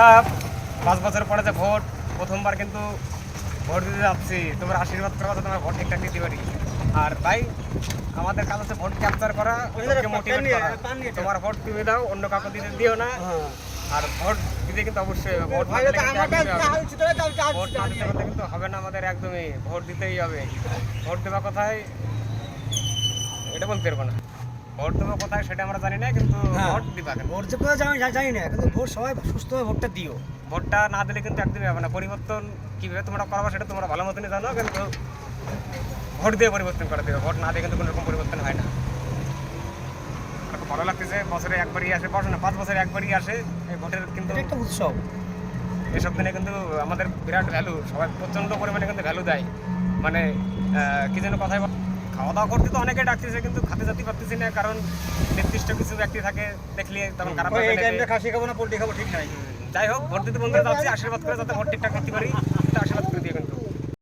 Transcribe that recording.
5 বছর পরে যে ভোট প্রথমবার কিন্তু ভোট দিতে যাচ্ছি, তোমার আশীর্বাদ করা যাতে তোমার ভোট ঠিকঠাক দিতে পারি। আর ভাই আমাদের কাজ হচ্ছে ভোট ক্যাপচার করা, লোককে মোটিভেট করা। তোমার ভোট তুমি দাও, অন্য কাউকে দিতে দিও না। আর ভোট দিতে কিন্তু অবশ্যই হবে। ভোট না দিলে কিন্তু হবে না, আমাদের একদমই ভোট দিতেই হবে। ভোট দেওয়া কোথায় এটা বলতে পারবো না, ভোট দেবো কোথায় সেটা আমরা জানি না, কিন্তু ভোট দিবা। ভোট যে কোথায় আমি জানি না, কিন্তু ভোট সবাই সুস্থভাবে ভোটটা দিও। ভোটটা না দিলে কিন্তু একদমই হবে না। পরিবর্তন কীভাবে তোমরা করবা সেটা তোমরা ভালো মতনই জানো, কিন্তু ভোট দিয়ে পরিবর্তন করে দেবে। ভোট না দিয়ে কিন্তু কোনো রকম পরিবর্তন হয় না। খুব ভালো লাগতেছে, বছরে একবারই আসে, 5 বছরে একবারই আসে এই ভোটের, কিন্তু একটা উৎসব। এসব দিনে কিন্তু আমাদের বিরাট ভ্যালু, সবাই প্রচণ্ড পরিমাণে কিন্তু ভ্যালু দেয়। মানে কি যেন কথায় খাওয়া দাওয়া করতে তো অনেকে ডাকতেছে, কিন্তু খাতে যেতে পারতেছি না, কারণ নির্দিষ্ট কিছু ব্যক্তি থাকে, দেখলে তখন খারাপ লাগে। খাসি খাবো না পোল্ট্রি খাবো ঠিক নাই। যাই হোক, ভোট দিতে বন্ধুরা যাচ্ছি, আশীর্বাদ করে যাতে ভোট ঠিকঠাক করতে পারি।